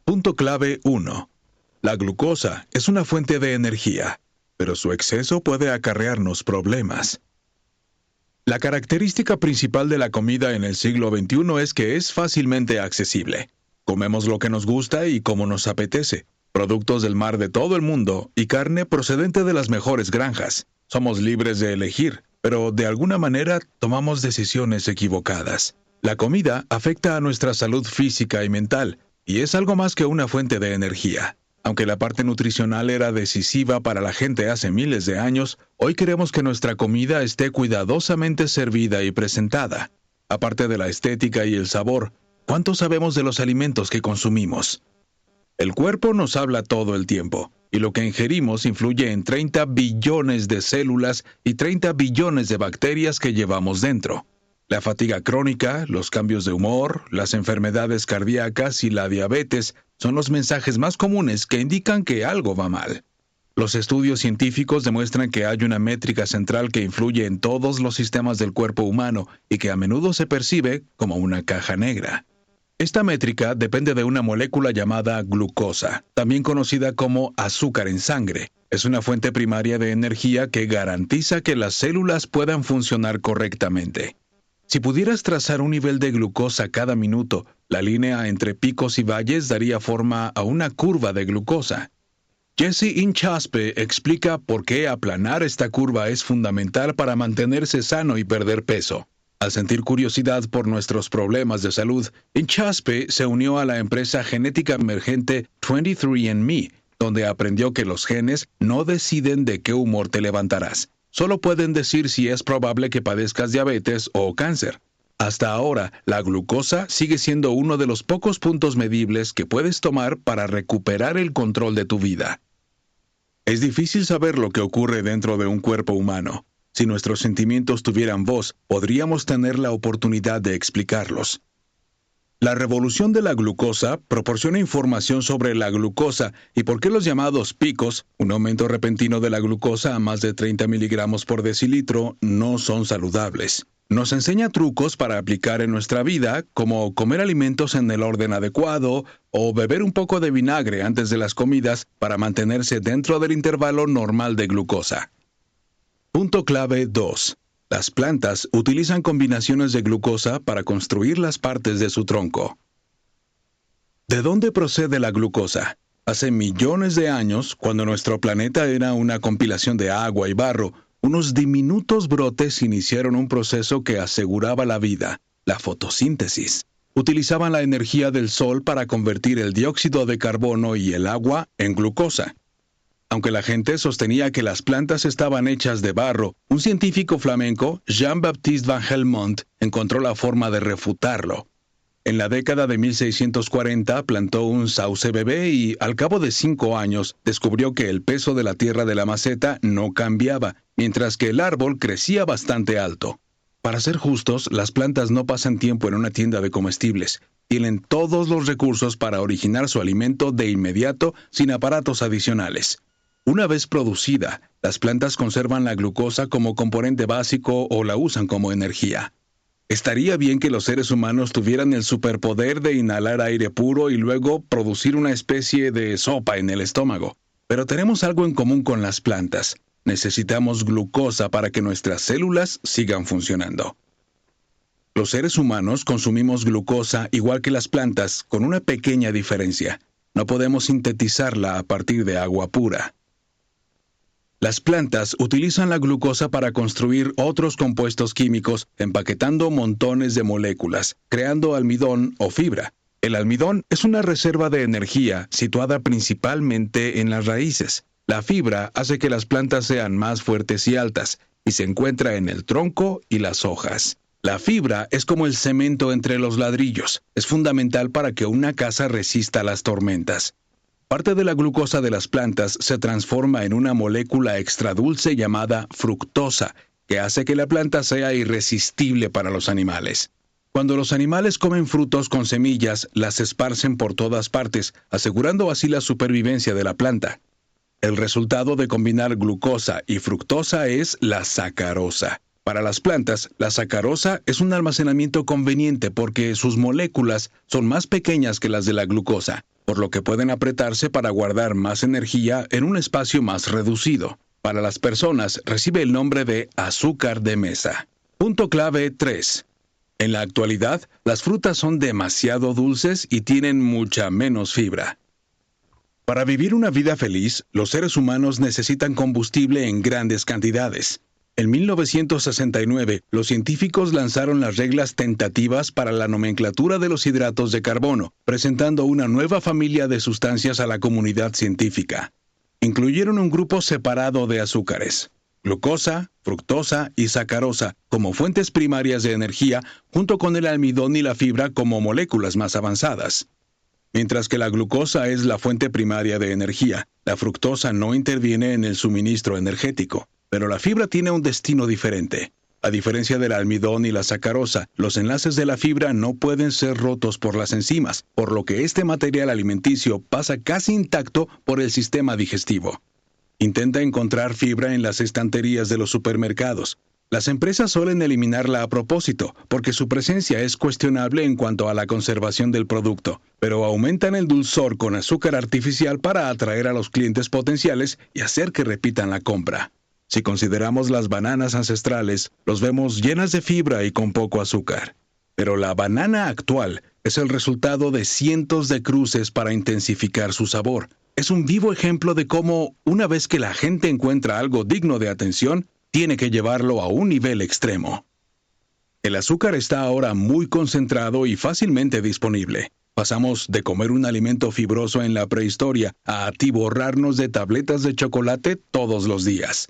Punto clave 1. La glucosa es una fuente de energía, pero su exceso puede acarrearnos problemas. La característica principal de la comida en el siglo XXI es que es fácilmente accesible. Comemos lo que nos gusta y como nos apetece, productos del mar de todo el mundo y carne procedente de las mejores granjas. Somos libres de elegir, pero de alguna manera tomamos decisiones equivocadas. La comida afecta a nuestra salud física y mental, y es algo más que una fuente de energía. Aunque la parte nutricional era decisiva para la gente hace miles de años, hoy queremos que nuestra comida esté cuidadosamente servida y presentada. Aparte de la estética y el sabor, ¿cuánto sabemos de los alimentos que consumimos? El cuerpo nos habla todo el tiempo, y lo que ingerimos influye en 30 billones de células y 30 billones de bacterias que llevamos dentro. La fatiga crónica, los cambios de humor, las enfermedades cardíacas y la diabetes son los mensajes más comunes que indican que algo va mal. Los estudios científicos demuestran que hay una métrica central que influye en todos los sistemas del cuerpo humano y que a menudo se percibe como una caja negra. Esta métrica depende de una molécula llamada glucosa, también conocida como azúcar en sangre. Es una fuente primaria de energía que garantiza que las células puedan funcionar correctamente. Si pudieras trazar un nivel de glucosa cada minuto, la línea entre picos y valles daría forma a una curva de glucosa. Jesse Inchauspé explica por qué aplanar esta curva es fundamental para mantenerse sano y perder peso. Al sentir curiosidad por nuestros problemas de salud, Inchauspé se unió a la empresa genética emergente 23andMe, donde aprendió que los genes no deciden de qué humor te levantarás. Solo pueden decir si es probable que padezcas diabetes o cáncer. Hasta ahora, la glucosa sigue siendo uno de los pocos puntos medibles que puedes tomar para recuperar el control de tu vida. Es difícil saber lo que ocurre dentro de un cuerpo humano. Si nuestros sentimientos tuvieran voz, podríamos tener la oportunidad de explicarlos. La revolución de la glucosa proporciona información sobre la glucosa y por qué los llamados picos, un aumento repentino de la glucosa a más de 30 miligramos por decilitro, no son saludables. Nos enseña trucos para aplicar en nuestra vida, como comer alimentos en el orden adecuado o beber un poco de vinagre antes de las comidas para mantenerse dentro del intervalo normal de glucosa. Punto clave 2. Las plantas utilizan combinaciones de glucosa para construir las partes de su tronco. ¿De dónde procede la glucosa? Hace millones de años, cuando nuestro planeta era una compilación de agua y barro, unos diminutos brotes iniciaron un proceso que aseguraba la vida, la fotosíntesis. Utilizaban la energía del sol para convertir el dióxido de carbono y el agua en glucosa. Aunque la gente sostenía que las plantas estaban hechas de barro, un científico flamenco, Jean-Baptiste van Helmont, encontró la forma de refutarlo. En la década de 1640 plantó un sauce bebé y, al cabo de 5 años, descubrió que el peso de la tierra de la maceta no cambiaba, mientras que el árbol crecía bastante alto. Para ser justos, las plantas no pasan tiempo en una tienda de comestibles. Tienen todos los recursos para originar su alimento de inmediato sin aparatos adicionales. Una vez producida, las plantas conservan la glucosa como componente básico o la usan como energía. Estaría bien que los seres humanos tuvieran el superpoder de inhalar aire puro y luego producir una especie de sopa en el estómago. Pero tenemos algo en común con las plantas. Necesitamos glucosa para que nuestras células sigan funcionando. Los seres humanos consumimos glucosa igual que las plantas, con una pequeña diferencia. No podemos sintetizarla a partir de agua pura. Las plantas utilizan la glucosa para construir otros compuestos químicos, empaquetando montones de moléculas, creando almidón o fibra. El almidón es una reserva de energía situada principalmente en las raíces. La fibra hace que las plantas sean más fuertes y altas, y se encuentra en el tronco y las hojas. La fibra es como el cemento entre los ladrillos. Es fundamental para que una casa resista las tormentas. Parte de la glucosa de las plantas se transforma en una molécula extradulce llamada fructosa, que hace que la planta sea irresistible para los animales. Cuando los animales comen frutos con semillas, las esparcen por todas partes, asegurando así la supervivencia de la planta. El resultado de combinar glucosa y fructosa es la sacarosa. Para las plantas, la sacarosa es un almacenamiento conveniente porque sus moléculas son más pequeñas que las de la glucosa. por lo que pueden apretarse para guardar más energía en un espacio más reducido. Para las personas, recibe el nombre de azúcar de mesa. Punto clave 3. En la actualidad, las frutas son demasiado dulces y tienen mucha menos fibra. Para vivir una vida feliz, los seres humanos necesitan combustible en grandes cantidades. En 1969, los científicos lanzaron las reglas tentativas para la nomenclatura de los hidratos de carbono, presentando una nueva familia de sustancias a la comunidad científica. Incluyeron un grupo separado de azúcares: glucosa, fructosa y sacarosa como fuentes primarias de energía, junto con el almidón y la fibra como moléculas más avanzadas. Mientras que la glucosa es la fuente primaria de energía, la fructosa no interviene en el suministro energético, pero la fibra tiene un destino diferente. A diferencia del almidón y la sacarosa, los enlaces de la fibra no pueden ser rotos por las enzimas, por lo que este material alimenticio pasa casi intacto por el sistema digestivo. Intenta encontrar fibra en las estanterías de los supermercados. Las empresas suelen eliminarla a propósito, porque su presencia es cuestionable en cuanto a la conservación del producto, pero aumentan el dulzor con azúcar artificial para atraer a los clientes potenciales y hacer que repitan la compra. Si consideramos las bananas ancestrales, los vemos llenas de fibra y con poco azúcar. Pero la banana actual es el resultado de cientos de cruces para intensificar su sabor. Es un vivo ejemplo de cómo, una vez que la gente encuentra algo digno de atención, tiene que llevarlo a un nivel extremo. El azúcar está ahora muy concentrado y fácilmente disponible. Pasamos de comer un alimento fibroso en la prehistoria a atiborrarnos de tabletas de chocolate todos los días.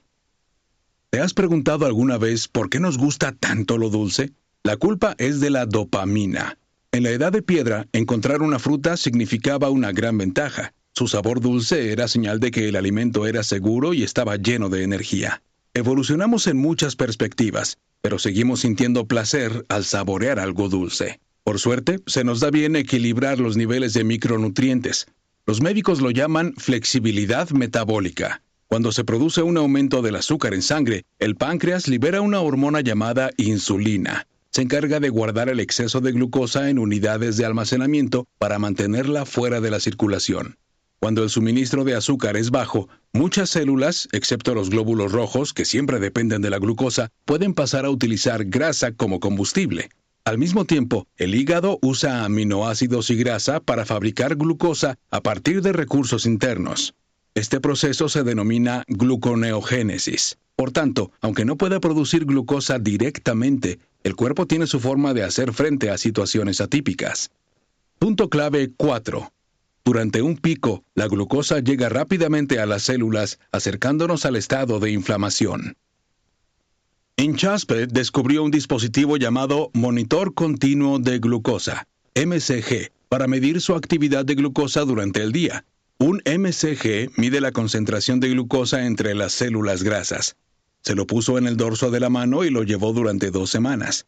¿Te has preguntado alguna vez por qué nos gusta tanto lo dulce? La culpa es de la dopamina. En la Edad de Piedra, encontrar una fruta significaba una gran ventaja. Su sabor dulce era señal de que el alimento era seguro y estaba lleno de energía. Evolucionamos en muchas perspectivas, pero seguimos sintiendo placer al saborear algo dulce. Por suerte, se nos da bien equilibrar los niveles de micronutrientes. Los médicos lo llaman flexibilidad metabólica. Cuando se produce un aumento del azúcar en sangre, el páncreas libera una hormona llamada insulina. Se encarga de guardar el exceso de glucosa en unidades de almacenamiento para mantenerla fuera de la circulación. Cuando el suministro de azúcar es bajo, muchas células, excepto los glóbulos rojos, que siempre dependen de la glucosa, pueden pasar a utilizar grasa como combustible. Al mismo tiempo, el hígado usa aminoácidos y grasa para fabricar glucosa a partir de recursos internos. Este proceso se denomina gluconeogénesis. Por tanto, aunque no pueda producir glucosa directamente, el cuerpo tiene su forma de hacer frente a situaciones atípicas. Punto clave 4. Durante un pico, la glucosa llega rápidamente a las células, acercándonos al estado de inflamación. Inchauspé descubrió un dispositivo llamado Monitor Continuo de Glucosa, MCG, para medir su actividad de glucosa durante el día. Un MCG mide la concentración de glucosa entre las células grasas. Se lo puso en el dorso de la mano y lo llevó durante 2 semanas.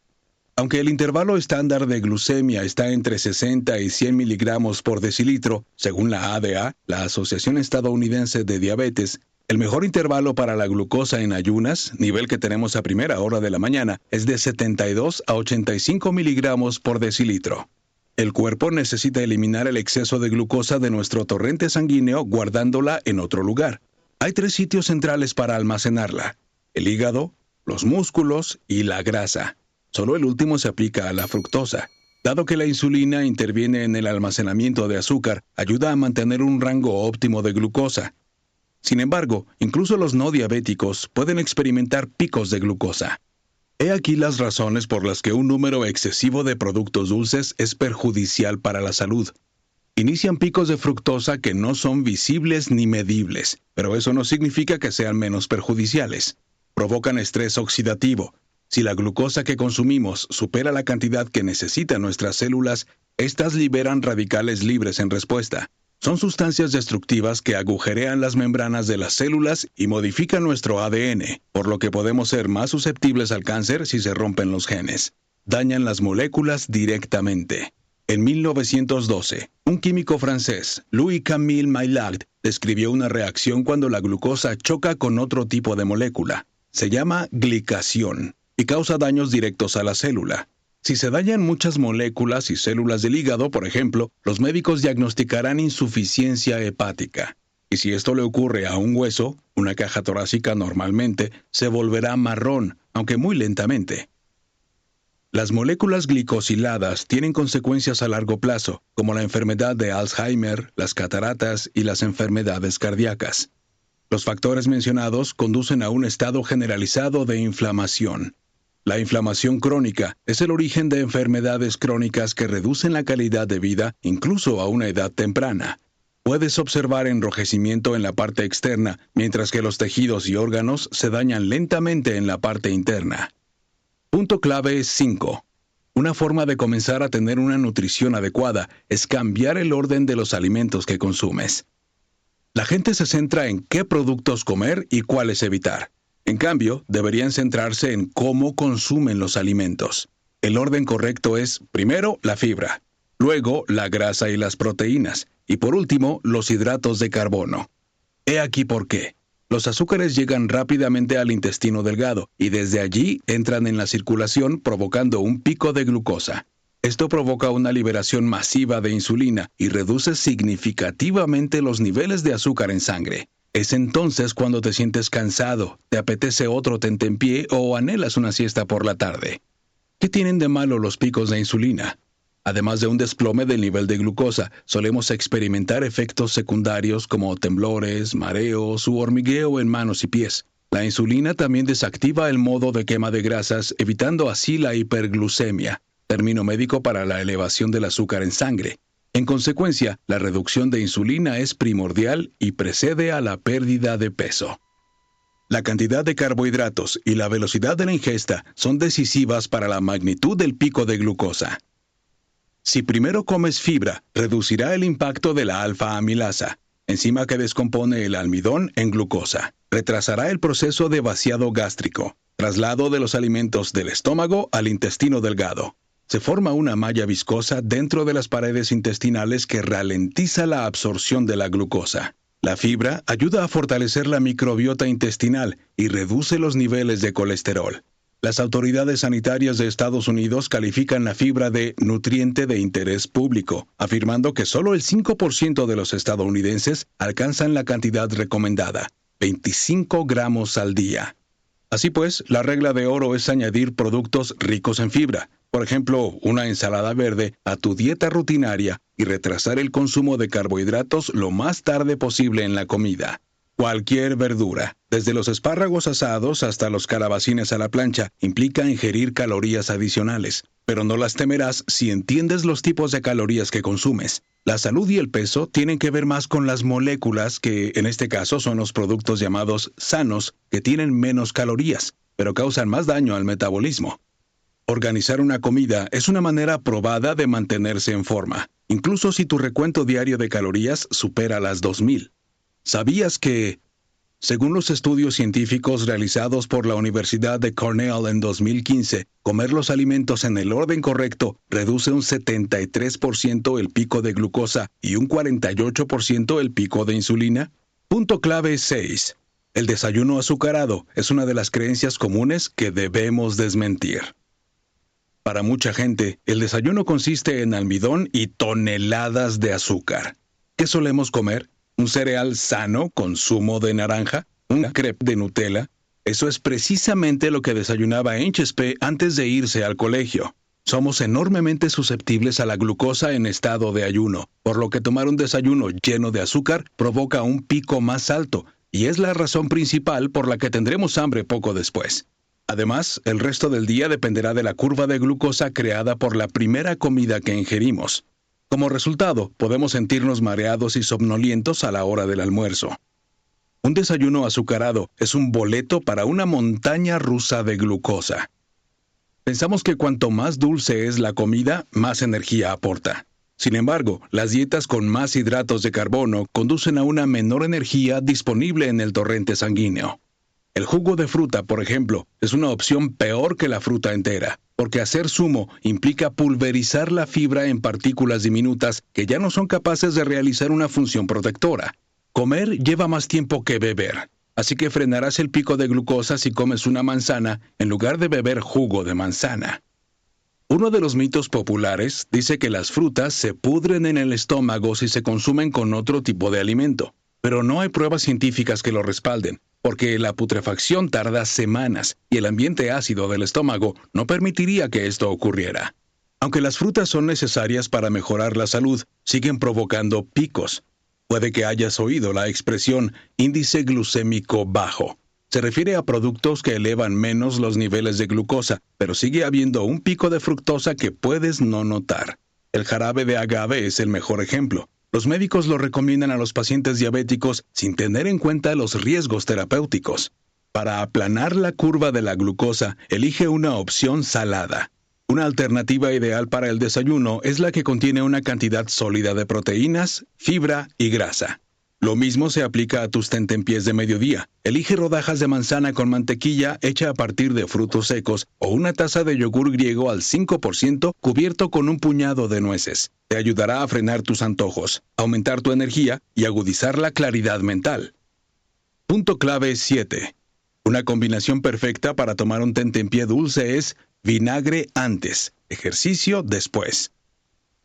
Aunque el intervalo estándar de glucemia está entre 60 y 100 miligramos por decilitro, según la ADA, la Asociación Estadounidense de Diabetes, el mejor intervalo para la glucosa en ayunas, nivel que tenemos a primera hora de la mañana, es de 72 a 85 miligramos por decilitro. El cuerpo necesita eliminar el exceso de glucosa de nuestro torrente sanguíneo guardándola en otro lugar. Hay 3 sitios centrales para almacenarla: el hígado, los músculos y la grasa. Solo el último se aplica a la fructosa. Dado que la insulina interviene en el almacenamiento de azúcar, ayuda a mantener un rango óptimo de glucosa. Sin embargo, incluso los no diabéticos pueden experimentar picos de glucosa. He aquí las razones por las que un número excesivo de productos dulces es perjudicial para la salud. Inician picos de fructosa que no son visibles ni medibles, pero eso no significa que sean menos perjudiciales. Provocan estrés oxidativo. Si la glucosa que consumimos supera la cantidad que necesitan nuestras células, estas liberan radicales libres en respuesta. Son sustancias destructivas que agujerean las membranas de las células y modifican nuestro ADN, por lo que podemos ser más susceptibles al cáncer si se rompen los genes. Dañan las moléculas directamente. En 1912, un químico francés, Louis-Camille Maillard, describió una reacción cuando la glucosa choca con otro tipo de molécula. Se llama glicación y causa daños directos a la célula. Si se dañan muchas moléculas y células del hígado, por ejemplo, los médicos diagnosticarán insuficiencia hepática. Y si esto le ocurre a un hueso, una caja torácica normalmente se volverá marrón, aunque muy lentamente. Las moléculas glicosiladas tienen consecuencias a largo plazo, como la enfermedad de Alzheimer, las cataratas y las enfermedades cardíacas. Los factores mencionados conducen a un estado generalizado de inflamación. La inflamación crónica es el origen de enfermedades crónicas que reducen la calidad de vida incluso a una edad temprana. Puedes observar enrojecimiento en la parte externa, mientras que los tejidos y órganos se dañan lentamente en la parte interna. Punto clave 5. Una forma de comenzar a tener una nutrición adecuada es cambiar el orden de los alimentos que consumes. La gente se centra en qué productos comer y cuáles evitar. En cambio, deberían centrarse en cómo consumen los alimentos. El orden correcto es, primero, la fibra, luego, la grasa y las proteínas, y por último, los hidratos de carbono. He aquí por qué. Los azúcares llegan rápidamente al intestino delgado, y desde allí entran en la circulación provocando un pico de glucosa. Esto provoca una liberación masiva de insulina y reduce significativamente los niveles de azúcar en sangre. Es entonces cuando te sientes cansado, te apetece otro tentempié o anhelas una siesta por la tarde. ¿Qué tienen de malo los picos de insulina? Además de un desplome del nivel de glucosa, solemos experimentar efectos secundarios como temblores, mareos u hormigueo en manos y pies. La insulina también desactiva el modo de quema de grasas, evitando así la hiperglucemia, término médico para la elevación del azúcar en sangre. En consecuencia, la reducción de insulina es primordial y precede a la pérdida de peso. La cantidad de carbohidratos y la velocidad de la ingesta son decisivas para la magnitud del pico de glucosa. Si primero comes fibra, reducirá el impacto de la alfa-amilasa, enzima que descompone el almidón en glucosa. Retrasará el proceso de vaciado gástrico, traslado de los alimentos del estómago al intestino delgado. Se forma una malla viscosa dentro de las paredes intestinales que ralentiza la absorción de la glucosa. La fibra ayuda a fortalecer la microbiota intestinal y reduce los niveles de colesterol. Las autoridades sanitarias de Estados Unidos califican la fibra de nutriente de interés público, afirmando que solo el 5% de los estadounidenses alcanzan la cantidad recomendada, 25 gramos al día. Así pues, la regla de oro es añadir productos ricos en fibra, por ejemplo, una ensalada verde, a tu dieta rutinaria y retrasar el consumo de carbohidratos lo más tarde posible en la comida. Cualquier verdura, desde los espárragos asados hasta los calabacines a la plancha, implica ingerir calorías adicionales, pero no las temerás si entiendes los tipos de calorías que consumes. La salud y el peso tienen que ver más con las moléculas que, en este caso, son los productos llamados sanos, que tienen menos calorías, pero causan más daño al metabolismo. Organizar una comida es una manera probada de mantenerse en forma, incluso si tu recuento diario de calorías supera las 2000. ¿Sabías que, según los estudios científicos realizados por la Universidad de Cornell en 2015, comer los alimentos en el orden correcto reduce un 73% el pico de glucosa y un 48% el pico de insulina? Punto clave 6. El desayuno azucarado es una de las creencias comunes que debemos desmentir. Para mucha gente, el desayuno consiste en almidón y toneladas de azúcar. ¿Qué solemos comer? ¿Un cereal sano con zumo de naranja? ¿Un crepe de Nutella? Eso es precisamente lo que desayunaba Enchespe antes de irse al colegio. Somos enormemente susceptibles a la glucosa en estado de ayuno, por lo que tomar un desayuno lleno de azúcar provoca un pico más alto, y es la razón principal por la que tendremos hambre poco después. Además, el resto del día dependerá de la curva de glucosa creada por la primera comida que ingerimos. Como resultado, podemos sentirnos mareados y somnolientos a la hora del almuerzo. Un desayuno azucarado es un boleto para una montaña rusa de glucosa. Pensamos que cuanto más dulce es la comida, más energía aporta. Sin embargo, las dietas con más hidratos de carbono conducen a una menor energía disponible en el torrente sanguíneo. El jugo de fruta, por ejemplo, es una opción peor que la fruta entera, porque hacer zumo implica pulverizar la fibra en partículas diminutas que ya no son capaces de realizar una función protectora. Comer lleva más tiempo que beber, así que frenarás el pico de glucosa si comes una manzana en lugar de beber jugo de manzana. Uno de los mitos populares dice que las frutas se pudren en el estómago si se consumen con otro tipo de alimento, pero no hay pruebas científicas que lo respalden, porque la putrefacción tarda semanas y el ambiente ácido del estómago no permitiría que esto ocurriera. Aunque las frutas son necesarias para mejorar la salud, siguen provocando picos. Puede que hayas oído la expresión índice glucémico bajo. Se refiere a productos que elevan menos los niveles de glucosa, pero sigue habiendo un pico de fructosa que puedes no notar. El jarabe de agave es el mejor ejemplo. Los médicos lo recomiendan a los pacientes diabéticos sin tener en cuenta los riesgos terapéuticos. Para aplanar la curva de la glucosa, elige una opción salada. Una alternativa ideal para el desayuno es la que contiene una cantidad sólida de proteínas, fibra y grasa. Lo mismo se aplica a tus tentempiés de mediodía. Elige rodajas de manzana con mantequilla hecha a partir de frutos secos o una taza de yogur griego al 5% cubierto con un puñado de nueces. Te ayudará a frenar tus antojos, aumentar tu energía y agudizar la claridad mental. Punto clave 7. Una combinación perfecta para tomar un tentempié dulce es vinagre antes, ejercicio después.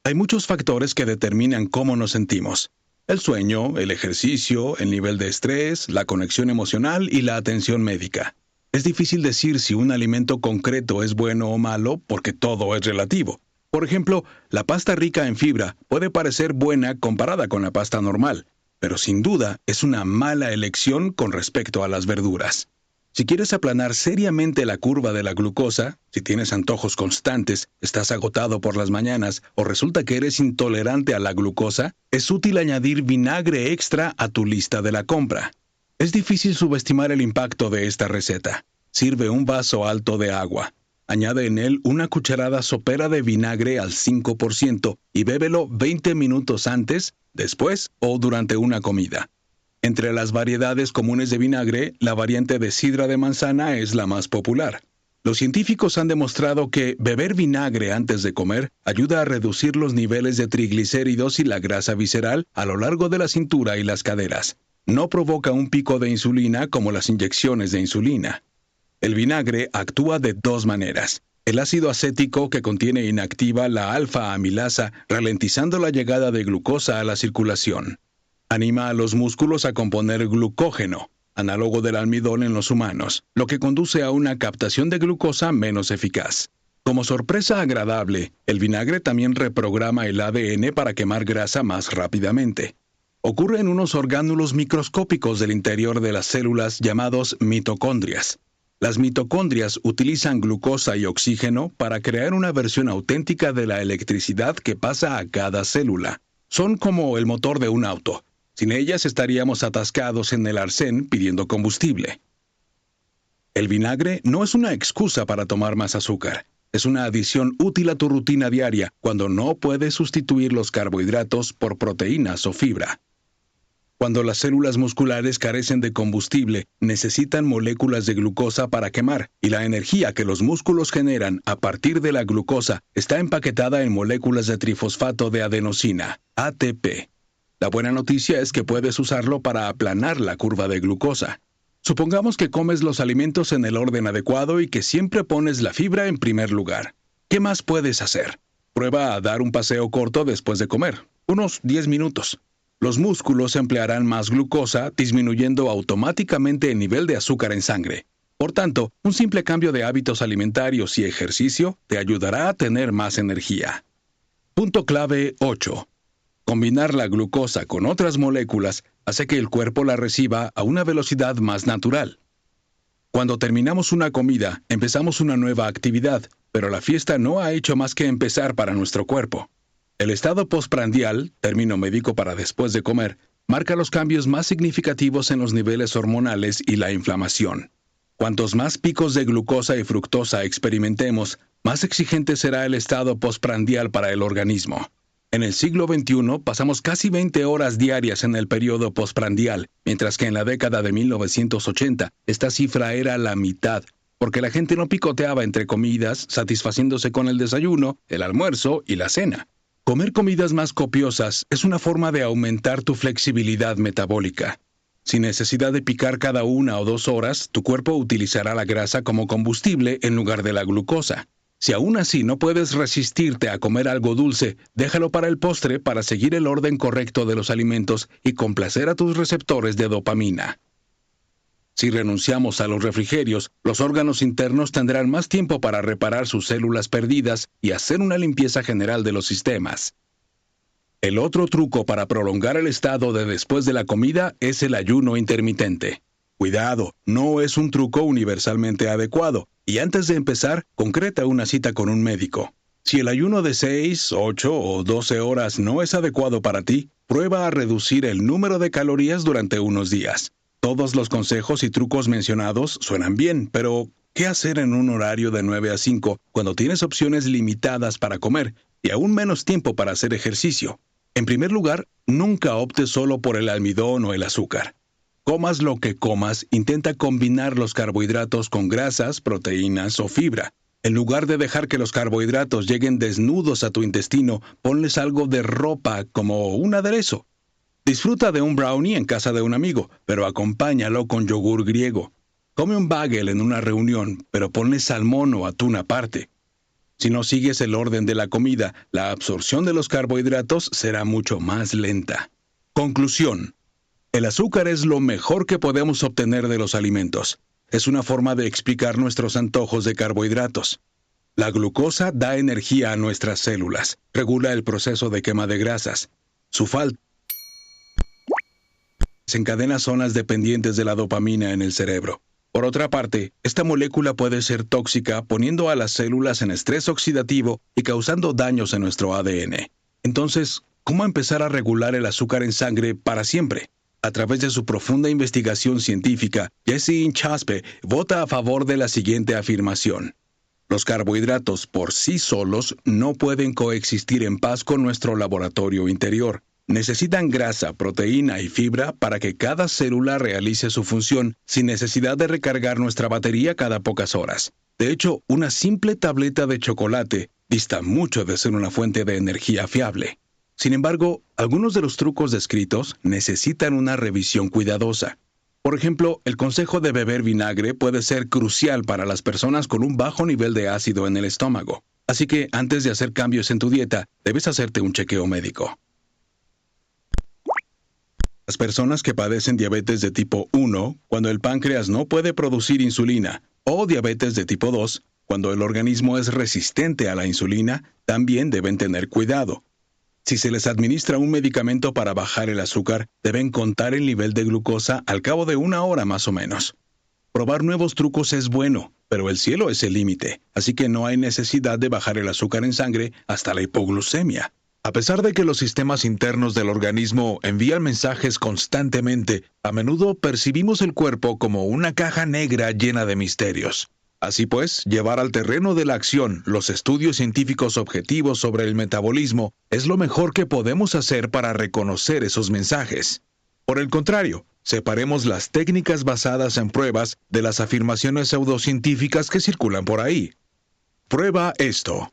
Hay muchos factores que determinan cómo nos sentimos. El sueño, el ejercicio, el nivel de estrés, la conexión emocional y la atención médica. Es difícil decir si un alimento concreto es bueno o malo porque todo es relativo. Por ejemplo, la pasta rica en fibra puede parecer buena comparada con la pasta normal, pero sin duda es una mala elección con respecto a las verduras. Si quieres aplanar seriamente la curva de la glucosa, si tienes antojos constantes, estás agotado por las mañanas o resulta que eres intolerante a la glucosa, es útil añadir vinagre extra a tu lista de la compra. Es difícil subestimar el impacto de esta receta. Sirve un vaso alto de agua. Añade en él una cucharada sopera de vinagre al 5% y bébelo 20 minutos antes, después o durante una comida. Entre las variedades comunes de vinagre, la variante de sidra de manzana es la más popular. Los científicos han demostrado que beber vinagre antes de comer ayuda a reducir los niveles de triglicéridos y la grasa visceral a lo largo de la cintura y las caderas. No provoca un pico de insulina como las inyecciones de insulina. El vinagre actúa de dos maneras. El ácido acético que contiene inactiva la alfa-amilasa, ralentizando la llegada de glucosa a la circulación. Anima a los músculos a componer glucógeno, análogo del almidón en los humanos, lo que conduce a una captación de glucosa menos eficaz. Como sorpresa agradable, el vinagre también reprograma el ADN para quemar grasa más rápidamente. Ocurre en unos orgánulos microscópicos del interior de las células llamados mitocondrias. Las mitocondrias utilizan glucosa y oxígeno para crear una versión auténtica de la electricidad que pasa a cada célula. Son como el motor de un auto. Sin ellas estaríamos atascados en el arcén pidiendo combustible. El vinagre no es una excusa para tomar más azúcar. Es una adición útil a tu rutina diaria cuando no puedes sustituir los carbohidratos por proteínas o fibra. Cuando las células musculares carecen de combustible, necesitan moléculas de glucosa para quemar, y la energía que los músculos generan a partir de la glucosa está empaquetada en moléculas de trifosfato de adenosina, ATP. La buena noticia es que puedes usarlo para aplanar la curva de glucosa. Supongamos que comes los alimentos en el orden adecuado y que siempre pones la fibra en primer lugar. ¿Qué más puedes hacer? Prueba a dar un paseo corto después de comer, unos 10 minutos. Los músculos emplearán más glucosa, disminuyendo automáticamente el nivel de azúcar en sangre. Por tanto, un simple cambio de hábitos alimentarios y ejercicio te ayudará a tener más energía. Punto clave 8. Combinar la glucosa con otras moléculas hace que el cuerpo la reciba a una velocidad más natural. Cuando terminamos una comida, empezamos una nueva actividad, pero la fiesta no ha hecho más que empezar para nuestro cuerpo. El estado postprandial, término médico para después de comer, marca los cambios más significativos en los niveles hormonales y la inflamación. Cuantos más picos de glucosa y fructosa experimentemos, más exigente será el estado postprandial para el organismo. En el siglo XXI pasamos casi 20 horas diarias en el periodo postprandial, mientras que en la década de 1980 esta cifra era la mitad, porque la gente no picoteaba entre comidas, satisfaciéndose con el desayuno, el almuerzo y la cena. Comer comidas más copiosas es una forma de aumentar tu flexibilidad metabólica. Sin necesidad de picar cada 1 o 2 horas, tu cuerpo utilizará la grasa como combustible en lugar de la glucosa. Si aún así no puedes resistirte a comer algo dulce, déjalo para el postre para seguir el orden correcto de los alimentos y complacer a tus receptores de dopamina. Si renunciamos a los refrigerios, los órganos internos tendrán más tiempo para reparar sus células perdidas y hacer una limpieza general de los sistemas. El otro truco para prolongar el estado de después de la comida es el ayuno intermitente. Cuidado, no es un truco universalmente adecuado, y antes de empezar, concreta una cita con un médico. Si el ayuno de 6, 8 o 12 horas no es adecuado para ti, prueba a reducir el número de calorías durante unos días. Todos los consejos y trucos mencionados suenan bien, pero ¿qué hacer en un horario de 9 a 5 cuando tienes opciones limitadas para comer y aún menos tiempo para hacer ejercicio? En primer lugar, nunca optes solo por el almidón o el azúcar. Comas lo que comas, intenta combinar los carbohidratos con grasas, proteínas o fibra. En lugar de dejar que los carbohidratos lleguen desnudos a tu intestino, ponles algo de ropa como un aderezo. Disfruta de un brownie en casa de un amigo, pero acompáñalo con yogur griego. Come un bagel en una reunión, pero ponle salmón o atún aparte. Si no sigues el orden de la comida, la absorción de los carbohidratos será mucho más lenta. Conclusión. El azúcar es lo mejor que podemos obtener de los alimentos. Es una forma de explicar nuestros antojos de carbohidratos. La glucosa da energía a nuestras células, regula el proceso de quema de grasas. Su falta desencadena zonas dependientes de la dopamina en el cerebro. Por otra parte, esta molécula puede ser tóxica poniendo a las células en estrés oxidativo y causando daños en nuestro ADN. Entonces, ¿cómo empezar a regular el azúcar en sangre para siempre? A través de su profunda investigación científica, Jesse Inchauspé vota a favor de la siguiente afirmación. Los carbohidratos por sí solos no pueden coexistir en paz con nuestro laboratorio interior. Necesitan grasa, proteína y fibra para que cada célula realice su función sin necesidad de recargar nuestra batería cada pocas horas. De hecho, una simple tableta de chocolate dista mucho de ser una fuente de energía fiable. Sin embargo, algunos de los trucos descritos necesitan una revisión cuidadosa. Por ejemplo, el consejo de beber vinagre puede ser crucial para las personas con un bajo nivel de ácido en el estómago. Así que antes de hacer cambios en tu dieta, debes hacerte un chequeo médico. Las personas que padecen diabetes de tipo 1, cuando el páncreas no puede producir insulina, o diabetes de tipo 2, cuando el organismo es resistente a la insulina, también deben tener cuidado. Si se les administra un medicamento para bajar el azúcar, deben contar el nivel de glucosa al cabo de 1 hora más o menos. Probar nuevos trucos es bueno, pero el cielo es el límite, así que no hay necesidad de bajar el azúcar en sangre hasta la hipoglucemia. A pesar de que los sistemas internos del organismo envían mensajes constantemente, a menudo percibimos el cuerpo como una caja negra llena de misterios. Así pues, llevar al terreno de la acción los estudios científicos objetivos sobre el metabolismo es lo mejor que podemos hacer para reconocer esos mensajes. Por el contrario, separemos las técnicas basadas en pruebas de las afirmaciones pseudocientíficas que circulan por ahí. Prueba esto.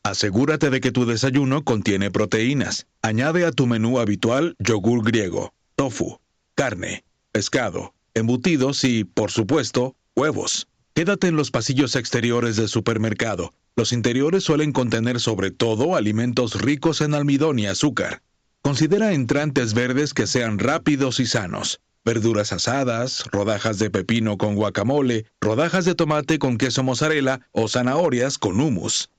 Asegúrate de que tu desayuno contiene proteínas. Añade a tu menú habitual yogur griego, tofu, carne, pescado, embutidos y, por supuesto, huevos. Quédate en los pasillos exteriores del supermercado. Los interiores suelen contener sobre todo alimentos ricos en almidón y azúcar. Considera entrantes verdes que sean rápidos y sanos. Verduras asadas, rodajas de pepino con guacamole, rodajas de tomate con queso mozzarella o zanahorias con hummus.